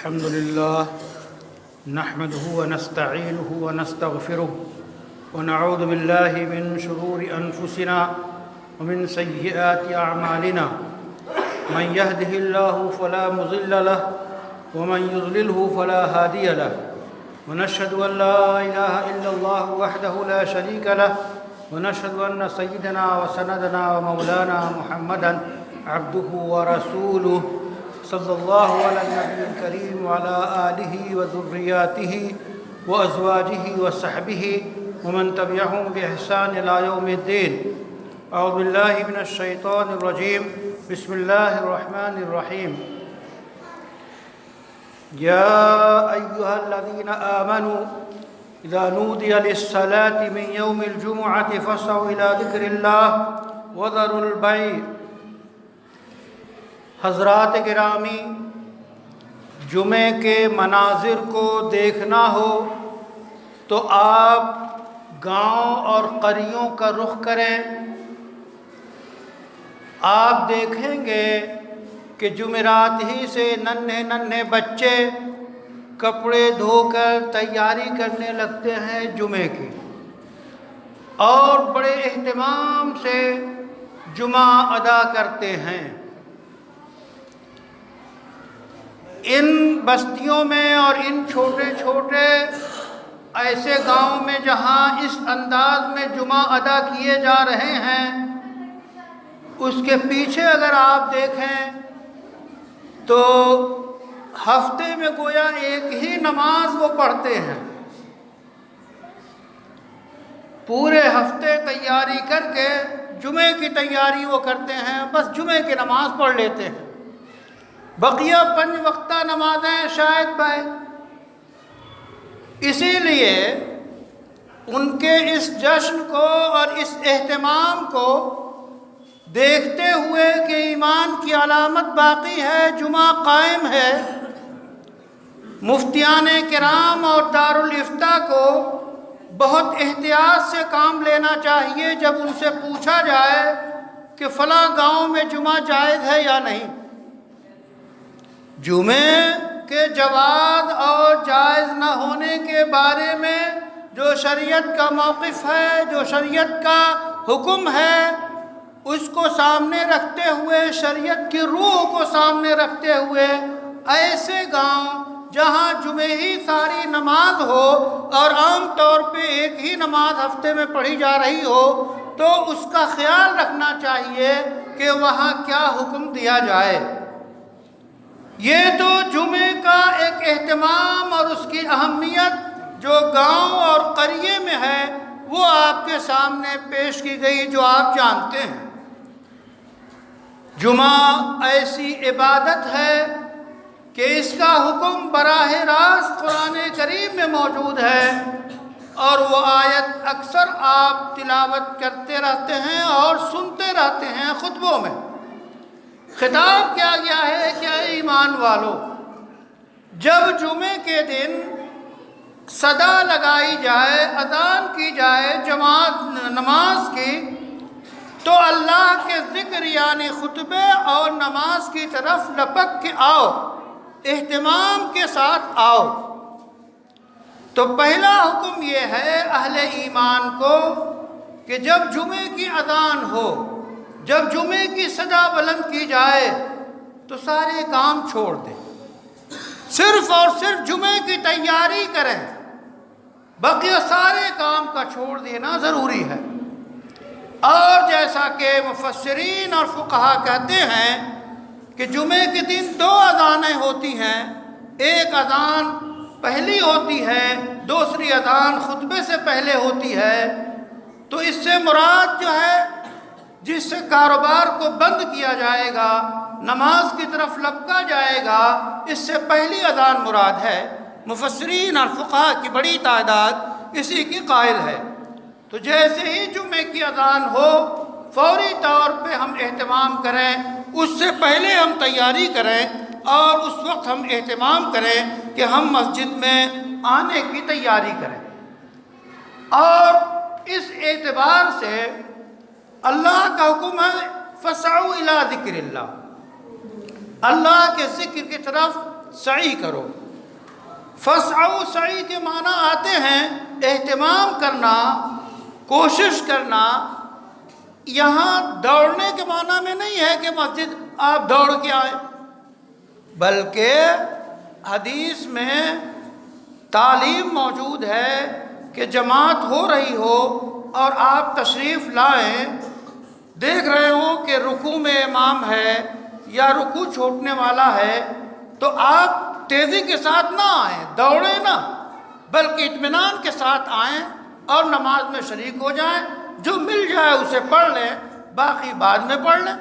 الحمد لله نحمده ونستعينه ونستغفره ونعوذ بالله من شرور أنفسنا ومن سيئات أعمالنا من يهده الله فلا مضل له ومن يضلله فلا هادي له ونشهد أن لا إله إلا الله وحده لا شريك له ونشهد أن سيدنا وسندنا ومولانا محمدًا عبده ورسوله صلى الله على النبي الكريم وعلى آله وذرياته وأزواجه وصحبه ومن تبعهم بإحسان إلى يوم الدين. أعوذ بالله من الشيطان الرجيم. بسم الله الرحمن الرحيم. يا أيها الذين آمنوا إذا نودي للصلاة من يوم الجمعة فاسعوا إلى ذكر الله وذروا البيع. حضرات گرامی، جمعے کے مناظر کو دیکھنا ہو تو آپ گاؤں اور قریوں کا رخ کریں. آپ دیکھیں گے کہ جمعرات ہی سے ننھے بچے کپڑے دھو کر تیاری کرنے لگتے ہیں جمعے کی، اور بڑے اہتمام سے جمعہ ادا کرتے ہیں. ان بستیوں میں اور ان چھوٹے چھوٹے ایسے گاؤں میں جہاں اس انداز میں جمعہ ادا کیے جا رہے ہیں، اس کے پیچھے اگر آپ دیکھیں تو ہفتے میں گویا ایک ہی نماز وہ پڑھتے ہیں. پورے ہفتے تیاری کر کے جمعے کی تیاری وہ کرتے ہیں، بس جمعے کی نماز پڑھ لیتے ہیں. بقیہ 5 وقتہ نمازیں شاید پڑھیں. اسی لیے ان کے اس جشن کو اور اس اہتمام کو دیکھتے ہوئے کہ ایمان کی علامت باقی ہے، جمعہ قائم ہے، مفتیان کرام اور دارالافتاء کو بہت احتیاط سے کام لینا چاہیے. جب ان سے پوچھا جائے کہ فلاں گاؤں میں جمعہ جائز ہے یا نہیں، جمعے کے جواز اور جائز نہ ہونے کے بارے میں جو شریعت کا موقف ہے، جو شریعت کا حکم ہے، اس کو سامنے رکھتے ہوئے، شریعت کی روح کو سامنے رکھتے ہوئے، ایسے گاؤں جہاں جمعے ہی ساری نماز ہو اور عام طور پہ ایک ہی نماز ہفتے میں پڑھی جا رہی ہو، تو اس کا خیال رکھنا چاہیے کہ وہاں کیا حکم دیا جائے. یہ تو جمعے کا ایک اہتمام اور اس کی اہمیت جو گاؤں اور قریے میں ہے وہ آپ کے سامنے پیش کی گئی، جو آپ جانتے ہیں. جمعہ ایسی عبادت ہے کہ اس کا حکم براہ راست قرآن کریم میں موجود ہے، اور وہ آیت اکثر آپ تلاوت کرتے رہتے ہیں اور سنتے رہتے ہیں خطبوں میں. خطاب کیا گیا ہے کہ اے ایمان والو، جب جمعے کے دن صدا لگائی جائے، اذان کی جائے جماعت نماز کی، تو اللہ کے ذکر یعنی خطبے اور نماز کی طرف لپک کے آؤ، اہتمام کے ساتھ آؤ. تو پہلا حکم یہ ہے اہل ایمان کو کہ جب جمعے کی اذان ہو، جب جمعے کی صدا بلند کی جائے تو سارے کام چھوڑ دیں، صرف اور صرف جمعے کی تیاری کریں. بقیہ سارے کام کا چھوڑ دینا ضروری ہے. اور جیسا کہ مفسرین اور فقہا کہتے ہیں کہ جمعے کے دن 2 اذانیں ہوتی ہیں. ایک اذان پہلی ہوتی ہے، دوسری اذان خطبے سے پہلے ہوتی ہے. تو اس سے مراد جو ہے جس سے کاروبار کو بند کیا جائے گا، نماز کی طرف لپکا جائے گا، اس سے پہلی اذان مراد ہے. مفسرین اور فقہا کی بڑی تعداد اسی کی قائل ہے. تو جیسے ہی جمعے کی اذان ہو فوری طور پہ ہم اہتمام کریں، اس سے پہلے ہم تیاری کریں، اور اس وقت ہم اہتمام کریں کہ ہم مسجد میں آنے کی تیاری کریں. اور اس اعتبار سے اللہ کا حکم ہے فسعوا الی ذکر اللہ، اللہ کے ذکر کی طرف سعی کرو۔ فسعوا سعی کے معنی آتے ہیں اہتمام کرنا، کوشش کرنا۔ یہاں دوڑنے کے معنی میں نہیں ہے کہ مسجد آپ دوڑ کے آئیں، بلکہ حدیث میں تعلیم موجود ہے کہ جماعت ہو رہی ہو اور آپ تشریف لائیں، دیکھ رہے ہوں کہ رکوع میں امام ہے یا رکوع چھوٹنے والا ہے، تو آپ تیزی کے ساتھ نہ آئیں، دوڑیں نہ، بلکہ اطمینان کے ساتھ آئیں اور نماز میں شریک ہو جائیں۔ جو مل جائے اسے پڑھ لیں، باقی بعد میں پڑھ لیں۔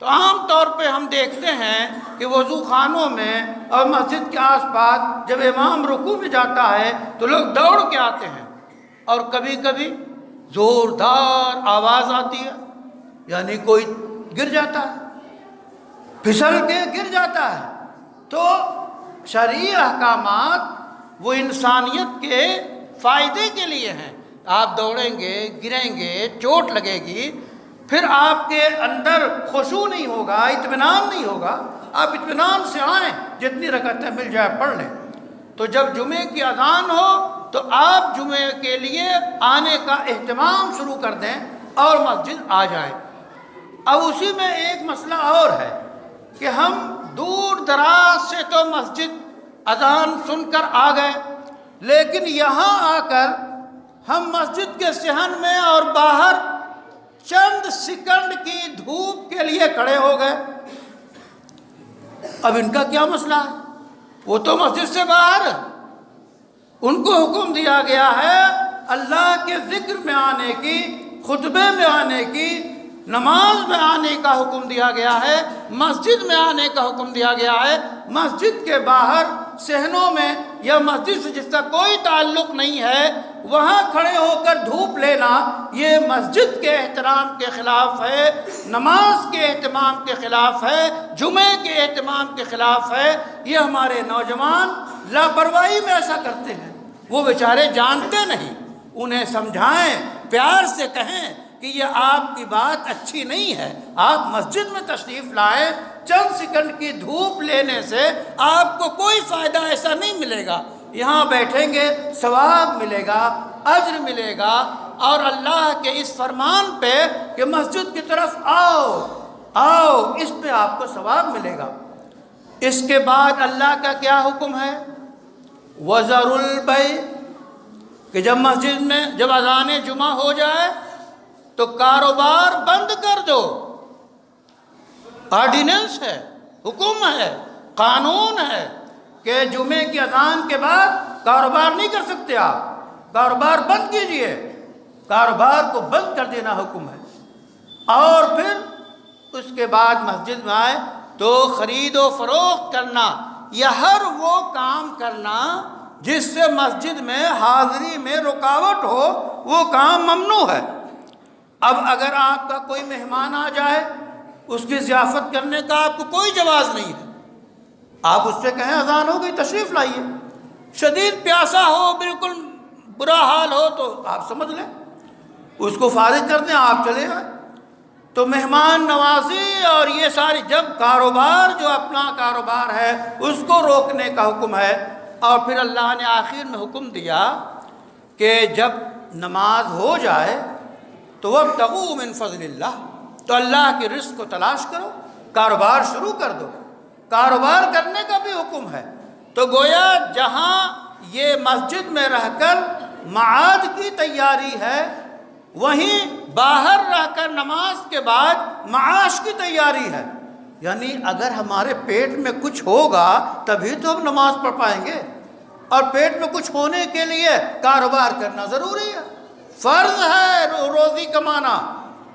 تو عام طور پہ ہم دیکھتے ہیں کہ وضو خانوں میں اور مسجد کے آس پاس جب امام رکوع میں جاتا ہے تو لوگ دوڑ کے آتے ہیں، اور کبھی کبھی زوردار آواز آتی ہے، یعنی کوئی گر جاتا ہے، پھسل کے گر جاتا ہے۔ تو شرعی احکامات وہ انسانیت کے فائدے کے لیے ہیں۔ آپ دوڑیں گے، گریں گے، چوٹ لگے گی، پھر آپ کے اندر خشوع نہیں ہوگا، اطمینان نہیں ہوگا۔ آپ اطمینان سے آئیں، جتنی رکعتیں مل جائے پڑھ لیں۔ تو جب جمعے کی اذان ہو تو آپ جمعے کے لیے آنے کا اہتمام شروع کر دیں اور مسجد آ جائیں۔ اب اسی میں ایک مسئلہ اور ہے کہ ہم دور دراز سے تو مسجد اذان سن کر آ گئے، لیکن یہاں آ کر ہم مسجد کے صحن میں اور باہر چند سیکنڈ کی دھوپ کے لیے کھڑے ہو گئے۔ اب ان کا کیا مسئلہ ہے؟ وہ تو مسجد سے باہر ہے، ان کو حکم دیا گیا ہے اللہ کے ذکر میں آنے کی، خطبے میں آنے کی، نماز میں آنے کا حکم دیا گیا ہے، مسجد میں آنے کا حکم دیا گیا ہے۔ مسجد کے باہر صحنوں میں یا مسجد سے جس کا کوئی تعلق نہیں ہے وہاں کھڑے ہو کر دھوپ لینا یہ مسجد کے احترام کے خلاف ہے، نماز کے اہتمام کے خلاف ہے، جمعے کے اہتمام کے خلاف ہے۔ یہ ہمارے نوجوان لاپرواہی میں ایسا کرتے ہیں، وہ بیچارے جانتے نہیں، انہیں سمجھائیں، پیار سے کہیں کہ یہ آپ کی بات اچھی نہیں ہے۔ آپ مسجد میں تشریف لائیں، چند سیکنڈ کی دھوپ لینے سے آپ کو کوئی فائدہ ایسا نہیں ملے گا۔ یہاں بیٹھیں گے ثواب ملے گا، اجر ملے گا، اور اللہ کے اس فرمان پہ کہ مسجد کی طرف آؤ آؤ، اس پہ آپ کو ثواب ملے گا۔ اس کے بعد اللہ کا کیا حکم ہے؟ وَذَرُوا الْبَيْعَ، کہ جب مسجد میں جب اذان جمعہ ہو جائے تو کاروبار بند کر دو۔ آرڈیننس ہے، حکم ہے، قانون ہے کہ جمعے کی اذان کے بعد کاروبار نہیں کر سکتے آپ، کاروبار بند کیجئے، کاروبار کو بند کر دینا حکم ہے۔ اور پھر اس کے بعد مسجد میں آئے تو خرید و فروخت کرنا یا ہر وہ کام کرنا جس سے مسجد میں حاضری میں رکاوٹ ہو، وہ کام ممنوع ہے۔ اب اگر آپ کا کوئی مہمان آ جائے، اس کی ضیافت کرنے کا آپ کو کوئی جواز نہیں ہے، آپ اس سے کہیں اذان ہو گئی تشریف لائیے۔ شدید پیاسا ہو، بالکل برا حال ہو تو آپ سمجھ لیں، اس کو فارغ کر دیں، آپ چلے آئیں۔ تو مہمان نوازی اور یہ ساری، جب کاروبار جو اپنا کاروبار ہے اس کو روکنے کا حکم ہے۔ اور پھر اللہ نے آخر میں حکم دیا کہ جب نماز ہو جائے تو وابتغوا من فضل اللہ، تو اللہ کے رزق کو تلاش کرو، کاروبار شروع کر دو، کاروبار کرنے کا بھی حکم ہے۔ تو گویا جہاں یہ مسجد میں رہ کر معاد کی تیاری ہے، وہیں باہر رہ کر نماز کے بعد معاش کی تیاری ہے۔ یعنی اگر ہمارے پیٹ میں کچھ ہوگا تبھی تو ہم نماز پڑھ پائیں گے، اور پیٹ میں کچھ ہونے کے لیے کاروبار کرنا ضروری ہے، فرض ہے روزی کمانا۔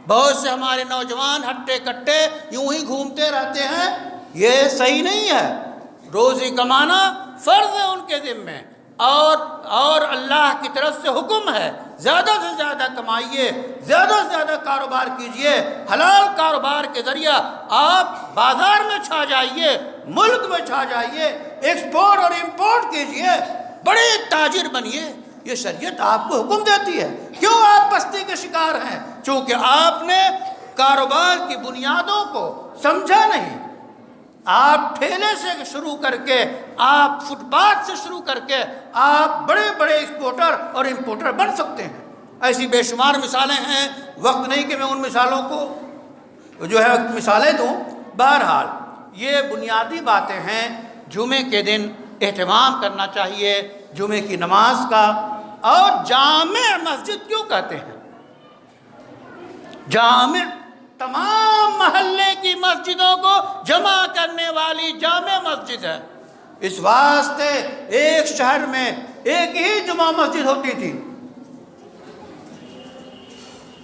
بہت سے ہمارے نوجوان ہٹے کٹے یوں ہی گھومتے رہتے ہیں، یہ صحیح نہیں ہے۔ روزی کمانا فرض ہے ان کے ذمے، اور اللہ کی طرف سے حکم ہے زیادہ سے زیادہ کمائیے، زیادہ سے زیادہ کاروبار کیجئے، حلال کاروبار کے ذریعہ آپ بازار میں چھا جائیے، ملک میں چھا جائیے، ایکسپورٹ اور امپورٹ کیجئے، بڑے تاجر بنیے۔ یہ شریعت آپ کو حکم دیتی ہے۔ کیوں آپ پستی کے شکار ہیں؟ چونکہ آپ نے کاروبار کی بنیادوں کو سمجھا نہیں۔ آپ ٹھیلے سے شروع کر کے، آپ فٹ پاتھ سے شروع کر کے آپ بڑے بڑے ایکسپورٹر اور امپورٹر بن سکتے ہیں۔ ایسی بے شمار مثالیں ہیں، وقت نہیں کہ میں ان مثالوں کو جو ہے مثالیں دوں۔ بہرحال یہ بنیادی باتیں ہیں، جمعے کے دن اہتمام کرنا چاہیے جمعے کی نماز کا۔ اور جامع مسجد کیوں کہتے ہیں؟ جامع تمام محلے کی مسجدوں کو جمع کرنے والی جامع مسجد ہے۔ اس واسطے ایک شہر میں ایک ہی جمعہ مسجد ہوتی تھی،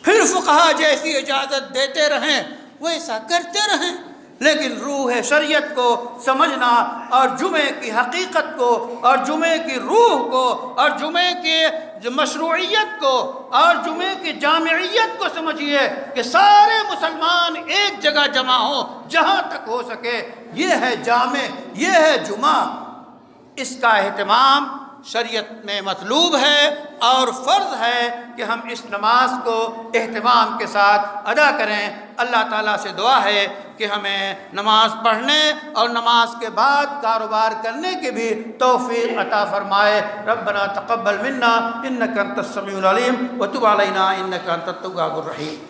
پھر فقہا جیسی اجازت دیتے رہیں وہ ایسا کرتے رہیں، لیکن روح شریعت کو سمجھنا اور جمعے کی حقیقت کو اور جمعے کی روح کو اور جمعے کی مشروعیت کو اور جمعے کی جامعیت کو سمجھیے کہ سارے مسلمان ایک جگہ جمع ہوں جہاں تک ہو سکے۔ یہ ہے جامع، یہ ہے جمعہ۔ اس کا اہتمام شریعت میں مطلوب ہے اور فرض ہے کہ ہم اس نماز کو اہتمام کے ساتھ ادا کریں۔ اللہ تعالیٰ سے دعا ہے کہ ہمیں نماز پڑھنے اور نماز کے بعد کاروبار کرنے کی بھی توفیق عطا فرمائے۔ ربنا تقبل منا انک انت السمیع العلیم وتب علینا انک انت التواب الرحیم۔